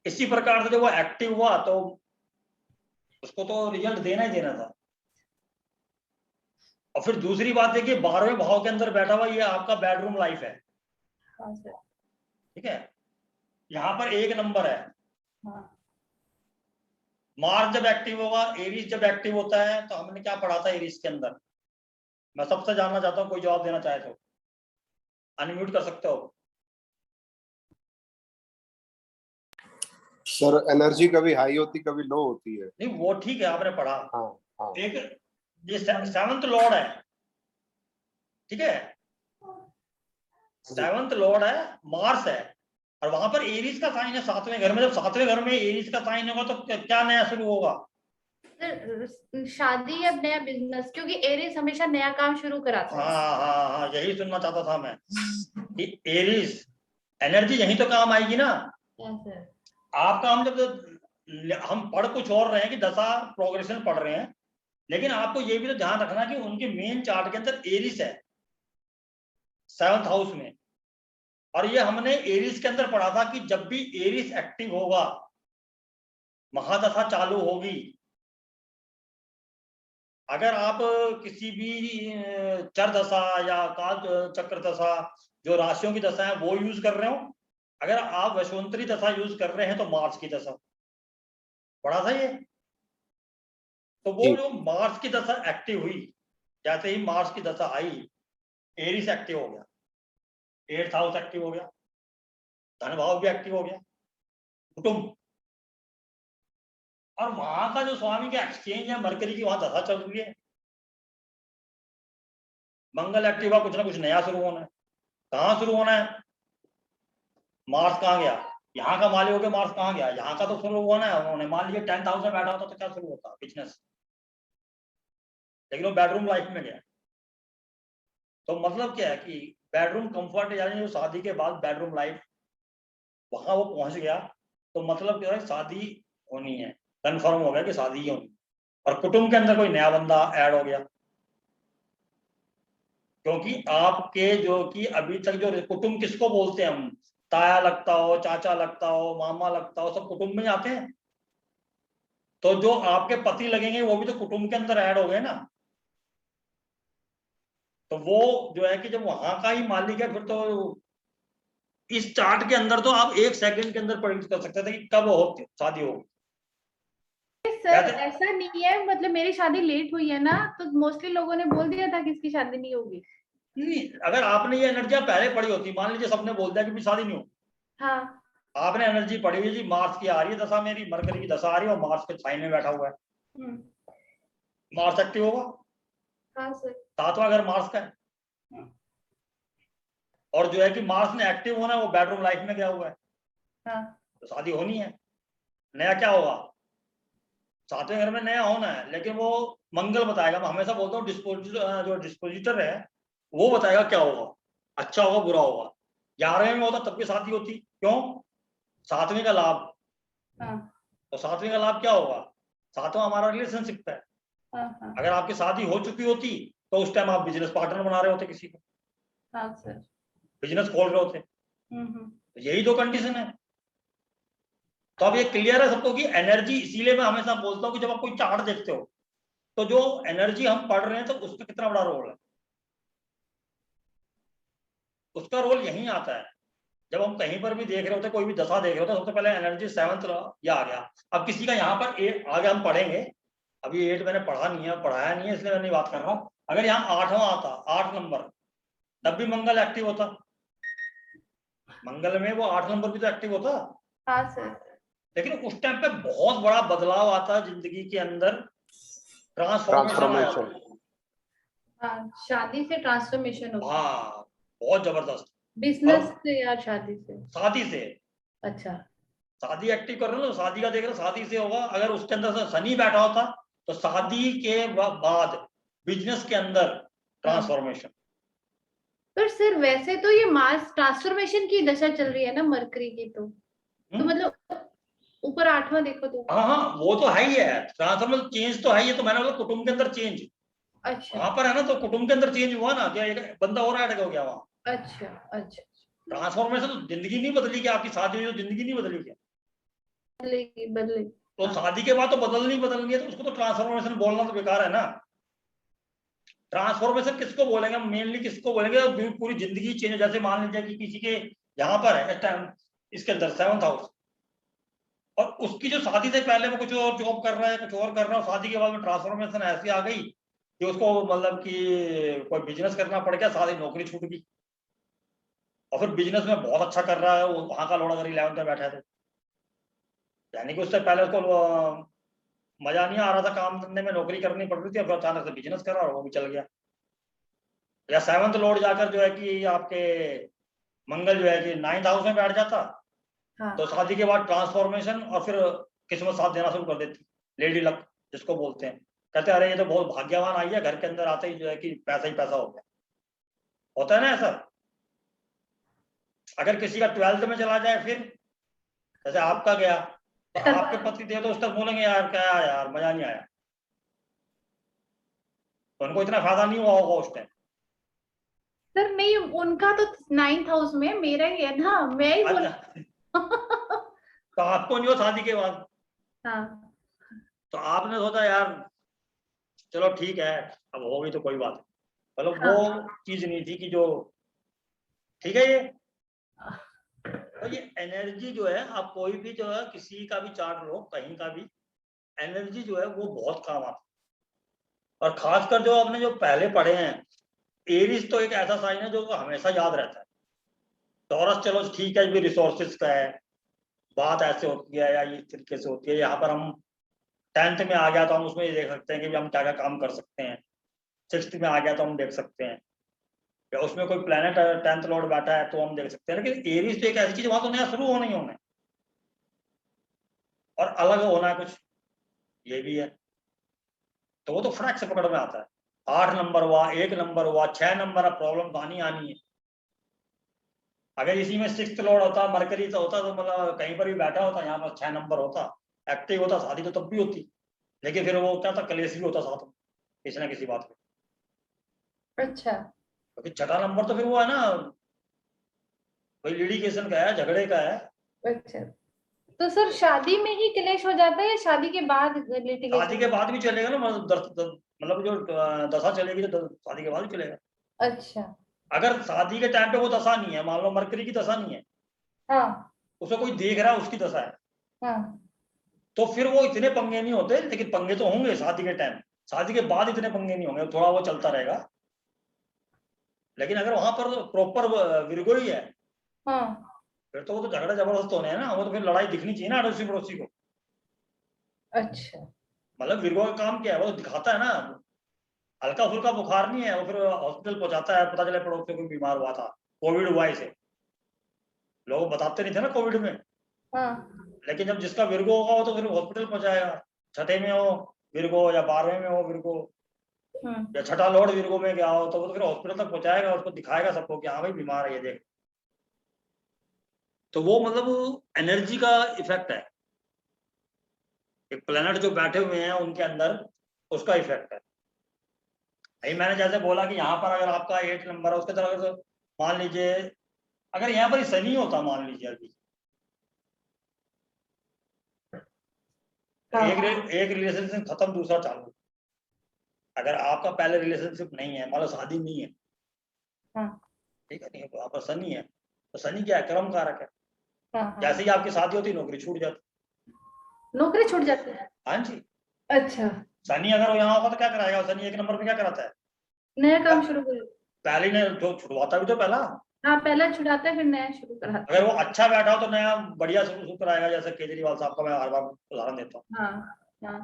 इसी प्रकार से जब वो एक्टिव हुआ तो उसको तो रिजल्ट देना ही देना था। और फिर दूसरी बात देखिए, 12वें भाव के अंदर बैठा हुआ, ये आपका बेडरूम लाइफ है। हाँ सर। ठीक है, यहाँ पर 1 नंबर है। हाँ। मार्स जब एक्टिव होगा, एरीज जब एक्टिव होता है, तो हमने क्या पढ़ा था एरीज के अंदर? मैं सबसे जानना चाहता हूँ, कोई जवाब देना चाहे तो अनम्यूट कर सकते हो। सर एनर्जी कभी हाई होती कभी लो होती है। नहीं वो ठीक है, आपने पढ़ा। हाँ हाँ। एक ये 7th लॉर्ड है, ठीक है, 7th लॉर्ड है, मार्स है, और वहां पर एरीज का साइन है 7वें घर में। जब 7वें घर में एरीज का साइन होगा तो क्या नया शुरू होगा? शादी या नया बिजनेस, क्योंकि एरीज हमेशा नया काम शुरू कराता है। हाँ हाँ हाँ, यही सुनना चाहता था मैं कि एरीज एनर्जी यहीं तो काम आएगी ना। सर। आपका हम पढ़ कुछ और रहे हैं कि दशा प्रोग्रेशन पढ़ रहे हैं, लेकिन आपको ये भी तो ध्यान रखना कि उनके मेन चार्ट के अंदर एरीज है 7th हाउस में। और ये हमने एरीज के अंदर पढ़ा था कि जब भी एरीज एक्टिव होगा, महादशा चालू होगी। अगर आप किसी भी चर दशा या काल चक्र दशा, जो राशियों की दशा है वो यूज कर रहे हो, अगर आप वशवंतरी दशा यूज कर रहे हैं तो मार्स की दशा पढ़ा था ये। तो वो जो मार्स की दशा एक्टिव हुई, जैसे ही मार्स की दशा आई, एरीज एक्टिव हो गया, 8th हाउस एक्टिव हो गया, धन भाव भी एक्टिव हो गया, कुटुंब। और वहां का जो स्वामी का एक्सचेंज है मरकरी की, वहां दशा चल रही है, मंगल एक्टिव हुआ, कुछ ना कुछ नया शुरू होना है। कहाँ शुरू होना है? मार्स कहाँ गया? यहाँ का मालिक होकर मार्स कहाँ गया? यहाँ का तो शुरू होना है। उन्होंने मान लीजिए 10th हाउस में बैठा होता तो क्या शुरू होता? बिजनेस। लेकिन वो बेडरूम लाइफ में गया। तो मतलब क्या है कि बेडरूम कंफर्ट, यानी जो शादी के बाद बेडरूम लाइफ, वहां वो पहुंच गया, तो मतलब क्या है, शादी होनी है, कंफर्म हो गया कि शादी ही होनी। और कुटुंब के अंदर कोई नया बंदा ऐड हो गया, क्योंकि आपके जो कि अभी तक जो कुटुंब किसको बोलते हैं हम, ताया लगता हो, चाचा लगता हो, मामा लगता हो, सब कुटुंब में आते हैं। तो जो आपके पति लगेंगे वो भी तो कुटुंब के अंदर ऐड हो गए ना। तो वो जो है कि जब वहां का ही मालिक है, फिर तो इस चार्ट के अंदर तो आप 1 सेकंड के अंदर प्रेडिक्ट कर सकते थे कि कब हो शादी होगी। सर ऐसा नहीं है, मतलब मेरी शादी लेट हुई है ना, तो मोस्टली लोगों ने बोल दिया था कि इसकी शादी नहीं होगी। नहीं, अगर आपने ये एनर्जी पहले पढ़ी होती, मान लीजिए सबने बोल दिया कि शादी नहीं होगी, हाँ। आपने एनर्जी पढ़ी हुई जी, मार्स की आ रही है दशा, मेरी मरकरी की दशा आ रही है और मार्स के साइन में बैठा हुआ है, मार्स एक्टिव होगा। हाँ सर। 7वां घर मार्स का है, और जो है कि मार्स ने एक्टिव होना है, वो बेडरूम लाइफ में गया हुआ है। हाँ। तो शादी होनी है। नया क्या होगा? 7वें घर में नया होना है, लेकिन वो मंगल बताएगा। मैं हमेशा बोलता हूँ जो डिस्पोजिटर है वो बताएगा क्या होगा, अच्छा होगा बुरा होगा। 11वें में होता तब की शादी होती, क्यों? 7वें का लाभ। हाँ। तो 7वें का लाभ क्या होगा? 7वां हमारा रिलेशनशिप है। हाँ। अगर आपकी शादी हो चुकी होती तो उस टाइम आप बिजनेस पार्टनर बना रहे होते किसी को, हाँ सर। बिजनेस खोल रहे होते। तो यही तो कंडीशन है। तो अब ये क्लियर है सबको कि एनर्जी, इसीलिए मैं हमेशा बोलता हूँ कि जब आप कोई चार्ट देखते हो तो जो एनर्जी हम पढ़ रहे हैं तो उसका कितना बड़ा रोल है, उसका रोल यही आता है। जब हम कहीं पर भी देख रहे होते, कोई भी दशा देख रहे होते, सबसे पहले एनर्जी 7th ये आ गया। अब किसी का यहाँ पर 8 आगे हम पढ़ेंगे, अभी 8 मैंने पढ़ा नहीं है, पढ़ाया नहीं है, इसलिए मैं नहीं बात कर रहा हूँ। अगर यहाँ 8वां आता, 8 नंबर, तब भी मंगल एक्टिव होता। मंगल में वो 8 नंबर भी तो एक्टिव होता। हाँ सर। लेकिन उस टाइम पे बहुत बड़ा बदलाव आता है जिंदगी के अंदर, ट्रांसफॉर्मेशन आया था। हाँ, शादी से ट्रांसफॉर्मेशन होता है। हाँ, बहुत जबरदस्त। बिजनेस से या शादी से? शादी से। अच्छा। शादी एक्टिव कर रहे हो, शादी का देख रहे हो, शादी से होगा। अगर उसके अंदर से शनि बैठा होता तो शादी के बाद बिजनेस के अंदर ट्रांसफॉर्मेशन। पर सर वैसे तो ये मार्स ट्रांसफॉर्मेशन की दशा चल रही है ना मरकरी की, तो मतलब ऊपर 8वां देखो तो। हाँ हाँ, वो तो है ही है, ट्रांसफॉर्मेशन चेंज तो है ही। तो मैंने बोला कुटुंब के अंदर चेंज। अच्छा। वहां पर है ना, तो कुटुंब के अंदर चेंज हुआ ना, क्या एक बंदा और ऐड हो गया वहां। अच्छा। अच्छा। ट्रांसफॉर्मेशन तो जिंदगी नहीं बदली, क्या आपकी शादी हुई तो जिंदगी नहीं बदली क्या? बदलेगी। तो हाँ। शादी के बाद तो बदलनी है, तो उसको तो ट्रांसफॉर्मेशन बोलना तो बेकार है ना। ट्रांसफॉर्मेशन किसको बोलेंगे, मेनली किसको बोलेंगे, तो पूरी जिंदगी चेंज। जैसे मान लीजिए कि किसी के यहाँ पर है इसके अंदर 7th हाउस, और उसकी जो शादी से पहले वो कुछ और जॉब कर रहा है, कुछ और कर रहा है, शादी के बाद में ट्रांसफॉर्मेशन ऐसी आ गई कि उसको मतलब कि कोई बिजनेस करना पड़ गया, सारी नौकरी छूट गई, और फिर बिजनेस में बहुत अच्छा कर रहा है, वो वहां का लोड अगर 11th में बैठा है तो, यानी कि उससे पहले उसको मजा नहीं आ रहा था काम धंधे में, नौकरी करनी पड़ रही थी, फिर अचानक से बिजनेस करा और वो भी चल गया। या 7th लॉर्ड जाकर जो है कि आपके मंगल जो है कि 9th हाउस में बैठ जाता, हाँ। तो शादी के बाद ट्रांसफॉर्मेशन, और फिर किस्मत साथ देना शुरू कर देती, लेडी लक जिसको बोलते हैं। कहते हैं अरे ये तो बहुत भाग्यवान आई है, घर के अंदर आते ही जो है कि पैसा ही पैसा हो गया। होता है ना ऐसा। अगर किसी का 12th में चला जाए, फिर जैसे आपका गया, तो आपके पति थे तो उस तक बोलेंगे यार क्या यार मजा नहीं आया, तो उनको इतना फायदा नहीं हुआ होगा उस टाइम। सर नहीं, उनका तो 9th हाउस में, मेरा ही है ना, मैं ही बोल। अच्छा, तो आपको नहीं हो शादी के बाद, हाँ। तो आपने सोचा यार चलो ठीक है, अब होगी तो कोई बात नहीं, मतलब हाँ। वो चीज नहीं थी कि जो ठीक है ये। तो ये एनर्जी जो है, आप कोई भी जो है किसी का भी चार्ट लो, कहीं का भी, एनर्जी जो है वो बहुत काम आती है। और खासकर जो आपने जो पहले पढ़े हैं, एरीज तो एक ऐसा साइन है जो हमेशा याद रहता है। टॉरस चलो ठीक है, भी रिसोर्सेज का है, बात ऐसे होती है या इस तरीके से होती है। यहाँ पर हम 10th में आ गया तो हम उसमें ये देख सकते हैं कि हम क्या क्या काम कर सकते हैं। 6th में आ गया तो हम देख सकते हैं, या उसमें कोई प्लेनेट 10th लॉर्ड बैठा है तो हम देख सकते हैं। लेकिन एरीज तो एक ऐसी चीज, वहां तो नया शुरू होना ही होना है और अलग होना है कुछ, ये भी है। तो वो तो फटाक से पकड़ में आता है। 8 नंबर हुआ, 1 नंबर हुआ, 6 नंबर, प्रॉब्लम आनी आनी है। अगर इसी में 6th लॉर्ड होता, मरकरी तो होता, तो मतलब कहीं पर भी बैठा होता, यहाँ पर 6 नंबर होता, एक्टिव होता, शादी तो तब भी होती। लेकिन फिर वो क्या था, कलेश भी होता साथ में किसी ना किसी बात पे। अच्छा। क्योंकि 6ठा नंबर तो फिर वो है ना, भाई लिटिगेशन का है, झगड़े का है। अच्छा, तो सर शादी में ही क्लेश हो जाता है या शादी के बाद शादी के लिटिगेशन? बाद भी चलेगा ना, मतलब जो दशा चलेगी तो शादी के बाद भी चलेगा। अच्छा। अगर शादी के टाइम पे वो दशा नहीं है, मान लो मरकरी की दशा नहीं है, हाँ। उसे कोई देख रहा है उसकी दशा है, हाँ। तो फिर वो इतने पंगे नहीं होते। लेकिन पंगे तो होंगे शादी के टाइम, शादी के बाद इतने पंगे नहीं होंगे, थोड़ा वो चलता रहेगा। लेकिन अगर वहां पर प्रॉपर विरगो ही है, हाँ। फिर तो वो तो झगड़ा जबरदस्त होने हैं ना, वो तो फिर लड़ाई दिखनी चाहिए ना अड़ोसी पड़ोसी को। अच्छा। मतलब विरगो का काम क्या है, वो तो दिखाता है ना, हल्का फुल्का बुखार नहीं है, वो फिर हॉस्पिटल पहुंचाता है, पता चले पड़ोसी को बीमार हुआ था, कोविड हुआ इसे, लोग बताते नहीं थे ना कोविड में। हाँ। लेकिन जब जिसका विरगो होगा वो तो फिर हॉस्पिटल पहुंचाएगा, 6ठे में हो विरगो या 12वें में हो विरगो, या 6ठा लॉर्ड विरगो में गया हो, तो वो तो फिर हॉस्पिटल तक पहुंचाएगा, उसको दिखाएगा सबको कि हाँ भाई बीमार है ये देख। तो वो मतलब एनर्जी का इफेक्ट है, एक प्लेनेट जो बैठे हुए हैं उनके अंदर, उसका इफेक्ट है। भाई मैंने जैसे बोला कि यहाँ पर अगर आपका 8 नंबर है, उसके तरह अगर मान लीजिए अगर यहाँ पर शनि होता, मान लीजिए अभी हाँ। एक रिलेशनशिप खत्म, दूसरा चालू। अगर आपका पहले रिलेशनशिप नहीं है, मान लो शादी नहीं है, हाँ। ठीक है, नहीं है, तो आपका शनि है, तो शनि क्या है, कर्म कारक है। हाँ। हाँ। जैसे ही आपकी शादी होती है, नौकरी छूट जाती। नौकरी छूट जाती है? हाँ जी। अच्छा। शनि अगर वो यहाँ होगा तो क्या कराएगा, शनि 1 नंबर पे क्या कराता है, नया काम शुरू करो। पहले ही ने जो छुड़वाता भी तो पहला। हाँ, पहला छुड़ाता है फिर नया शुरू कराता अगर है। वो अच्छा बैठा हो तो नया बढ़िया शुरू कराएगा, जैसे केजरीवाल साहब का मैं हर बार उदाहरण देता हूँ, हाँ। हाँ।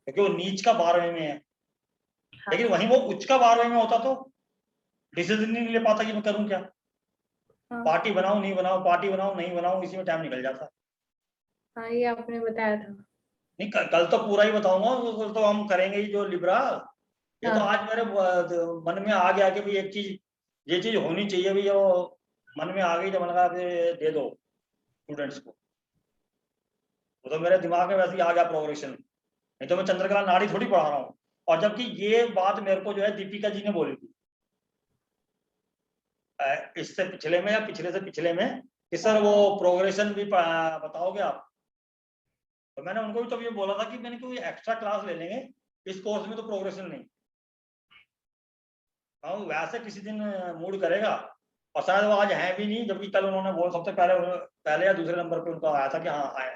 क्योंकि वो नीच का 12वें में है। हाँ। लेकिन वहीं वो उच्च का 12वें में होता तो डिसीजन नहीं ले पाता कि मैं करूँ क्या, हाँ। पार्टी बनाऊं नहीं बनाऊं, पार्टी बनाऊं नहीं बनाऊं, इसी में टाइम निकल जाता। हाँ, ये आपने बताया था। नहीं कल तो पूरा ही बताऊंगा, कल तो हम करेंगे ही जो लिब्रा। ये तो हाँ। आज मेरे मन में आ गया कि भाई एक चीज, ये चीज होनी चाहिए भाई, वो मन में आ गई तो मैंने कहा दे दो स्टूडेंट्स को। वो तो मेरे दिमाग में वैसे ही आ गया प्रोग्रेशन, नहीं तो मैं चंद्रकला नाड़ी थोड़ी पढ़ा रहा हूँ। और जबकि ये बात मेरे को जो है दीपिका जी ने बोली थी इससे पिछले में या पिछले से पिछले में, कि सर वो हाँ। प्रोग्रेशन भी बताओगे आप। तो मैंने उनको भी तो ये बोला था कि मैंने कोई एक्स्ट्रा क्लास ले लेंगे, इस कोर्स में तो प्रोग्रेशन नहीं। हाँ वैसे किसी दिन मूड करेगा, और शायद वो आज है भी नहीं, जबकि कल उन्होंने वो सबसे पहले या दूसरे नंबर पे उनका आया था कि हाँ आए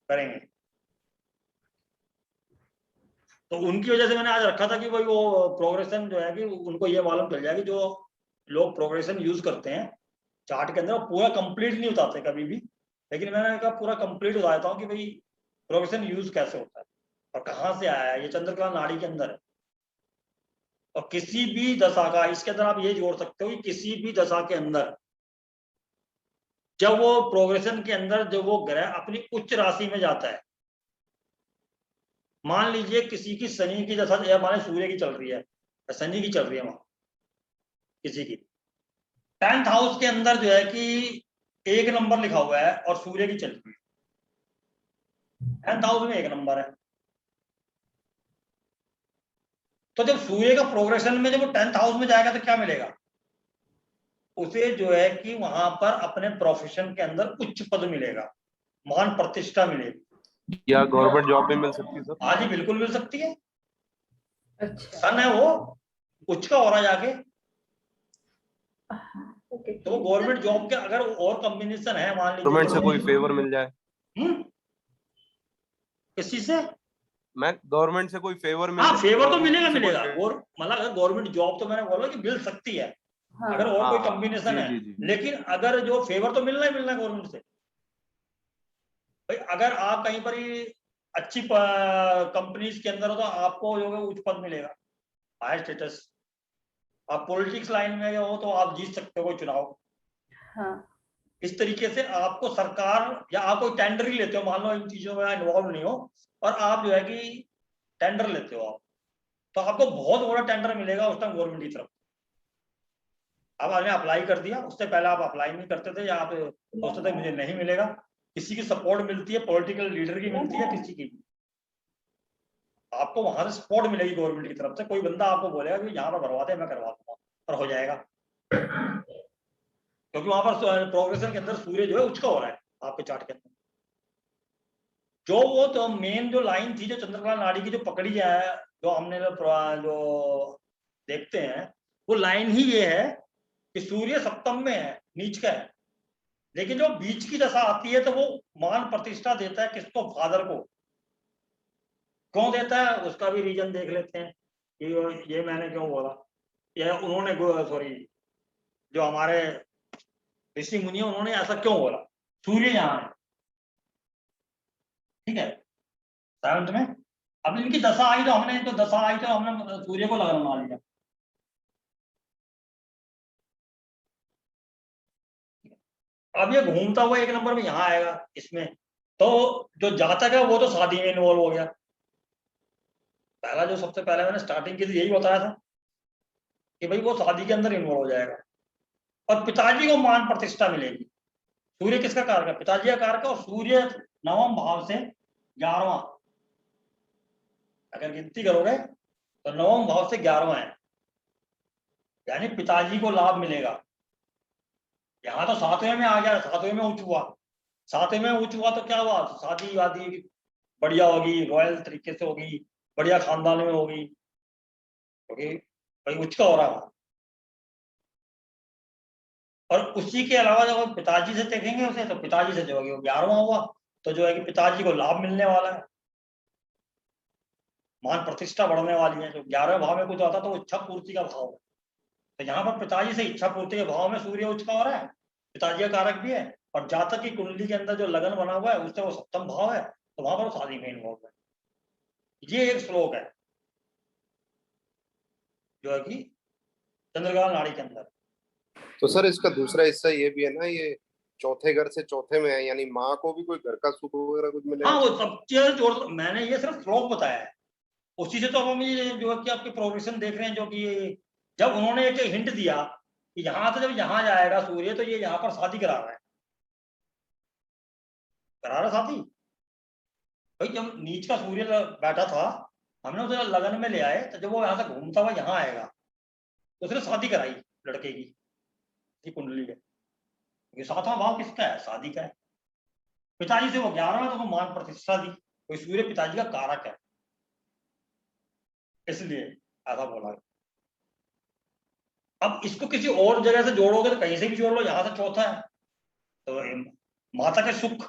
करेंगे। तो उनकी वजह से मैंने आज रखा था कि भाई वो प्रोग्रेशन जो है कि उनको ये मालूम चल जाए कि जो लोग प्रोग्रेशन यूज करते हैं चार्ट के अंदर, वो पूरा कंप्लीट नहीं उतारते कभी भी, लेकिन मैंने कहा पूरा कंप्लीट उतार देता हूँ कि भाई प्रोग्रेशन यूज कैसे होता है और कहाँ से आया है। ये चंद्रकला नाड़ी के अंदर है, और किसी भी दशा का, इसके अंदर आप ये जोड़ सकते हो कि किसी भी दशा के अंदर जब वो प्रोग्रेशन के अंदर जब वो ग्रह अपनी उच्च राशि में जाता है, मान लीजिए किसी की शनि की दशा या माने सूर्य की चल रही है, शनि की चल रही है वहां किसी की 10th हाउस के अंदर जो है कि 1 नंबर लिखा हुआ है और सूर्य की चल रही है, 10th हाउस में 1 नंबर है। तो जब सूर्य का प्रोग्रेशन में जब वो 10th हाउस में जाएगा तो क्या मिलेगा उसे, जो है कि वहां पर अपने प्रोफेशन के अंदर उच्च पद मिलेगा, मान प्रतिष्ठा मिलेगी। या गवर्नमेंट जॉब भी मिल सकती है सर? हाँ जी बिल्कुल मिल सकती है। अच्छा सन है वो उच्च का हो रहा जाके, ओके। तो वो गवर्नमेंट जॉब के अगर और कॉम्बिनेशन है, मान लीजिए गवर्नमेंट से कोई फेवर मिल जाए, किस चीज से, मैं गवर्नमेंट से कोई फेवर मिल हाँ जाए, फेवर तो government मिलेगा से कोई मिलेगा, favor- और मतलब अगर गवर्नमेंट जॉब तो मैंने बोला कि मिल सकती है हाँ अगर और कोई हाँ, कॉम्बिनेशन जी, है, जी, जी। लेकिन अगर जो फेवर तो मिलना ही मिलना है गवर्नमेंट से। भाई अगर आप कहीं पर ही अच्छी कंपनीज के अंदर हो तो आपको जो है उच्च पद मिलेगा, हाई स्टेटस। आप पॉलिटिक्स लाइन में हो तो आप जीत सकते हो कोई चुनाव। हाँ इस तरीके से आपको सरकार, या आप कोई टेंडर ही लेते हो, मान लो इन चीजों में इन्वॉल्व नहीं हो और आप जो है कि टेंडर लेते हो आप, तो आपको बहुत बड़ा टेंडर मिलेगा उस टाइम गवर्नमेंट की तरफ। अब आपने अप्लाई कर दिया, उससे पहले आप अप्लाई नहीं करते थे, या आप सोचते थे मुझे नहीं मिलेगा, किसी की सपोर्ट मिलती है, पॉलिटिकल लीडर की मिलती है, किसी की, आपको वहां से सपोर्ट मिलेगी गवर्नमेंट की तरफ से। कोई बंदा आपको बोलेगा कि यहाँ पर करवा दे, मैं करवा दूंगा, और हो जाएगा, क्योंकि वहां पर प्रोग्रेशन के अंदर सूर्य जो है उच्च का हो रहा है आपके चार्ट के अंदर। जो वो तो मेन जो लाइन थी जो चंद्रकला नाड़ी की जो पकड़ी है, जो हमने जो देखते हैं, वो लाइन ही ये है कि सूर्य सप्तम में है, नीच का है, लेकिन जो बीच की दशा आती है तो वो मान प्रतिष्ठा देता है किसको, फादर को। क्यों देता है उसका भी रीजन देख लेते हैं कि ये मैंने क्यों बोला, ये उन्होंने सॉरी जो हमारे ऋषि मुनि उन्होंने ऐसा क्यों बोला, सूर्य यहाँ है, ठीक है 7th में। अब इनकी दशा आई तो हमने, तो दशा आई तो हमने सूर्य को लगन बना लिया। अब ये घूमता हुआ 1 नंबर में यहाँ आएगा इसमें, तो जो जातक है वो तो शादी में इन्वॉल्व हो गया। पहला जो सबसे पहले मैंने स्टार्टिंग की थी यही बताया था कि भाई वो शादी के अंदर इन्वॉल्व हो जाएगा, और पिताजी को मान प्रतिष्ठा मिलेगी। सूर्य किसका कारक है, पिताजी का कारक है, और सूर्य 9वें भाव से 11वां, अगर गिनती करोगे तो 9वें भाव से 11वां है, यानी पिताजी को लाभ मिलेगा। यहाँ तो 7वें में आ गया, 7वें में उच्च हुआ, 7वें में उच्च हुआ तो क्या हुआ, शादी वादी बढ़िया होगी, रॉयल तरीके से होगी, बढ़िया खानदान में होगी, क्योंकि भाई उच्च का हो रहा है। और उसी के अलावा जब पिताजी से देखेंगे उसे, तो पिताजी से जो है वो 11वां हुआ, तो जो है कि पिताजी को लाभ मिलने वाला है, मान प्रतिष्ठा बढ़ने वाली है। जो 11वें भाव में कुछ आता तो वो इच्छा पूर्ति का भाव है, तो यहाँ पर पिताजी से इच्छा पूर्ति के भाव में सूर्य उच्च का हो रहा है, पिताजी का कारक भी है, और जातक की कुंडली के अंदर जो लगन बना हुआ है उससे वो सप्तम भाव है, तो वहां पर शादी में इन्वॉल्व है। ये एक श्लोक है जो है कि चंद्रकला नाड़ी के अंदर। तो सर इसका दूसरा हिस्सा ये भी है ना, ये चौथे घर से चौथे में है, यानी माँ को भी कोई घर का सुख वगैरह कुछ मिलेगा? हाँ वो सब चीजें जोड़, मैंने ये सिर्फ श्लोक बताया है, उसी से तो हम ये जो है कि आपके प्रोग्रेशन देख रहे हैं, जो कि जब उन्होंने एक हिंट दिया कि यहाँ से जब यहाँ जाएगा सूर्य तो ये यहाँ पर शादी करा रहा है, करा रहा शादी। भाई जब नीच का सूर्य बैठा था, हमने उसे लगन में ले आए, तो जब वो यहाँ से घूमता हुआ यहाँ आएगा तो उसने शादी कराई लड़के की कुंडली है, क्योंकि 7वां भाव किसका है, शादी का है। पिताजी से वो 11वां, तो वो मान प्रतिष्ठा दी, कोई सूर्य पिताजी का कारक है, इसलिए ऐसा बोला। अब इसको किसी और जगह से जोड़ोगे तो कहीं से भी जोड़ लो, यहां से चौथा है तो माता का सुख,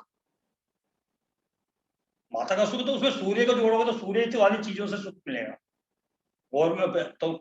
माता का सुख, तो उसमें सूर्य को जोड़ोगे तो सूर्य वाली चीजों से सुख मिलेगा। और तो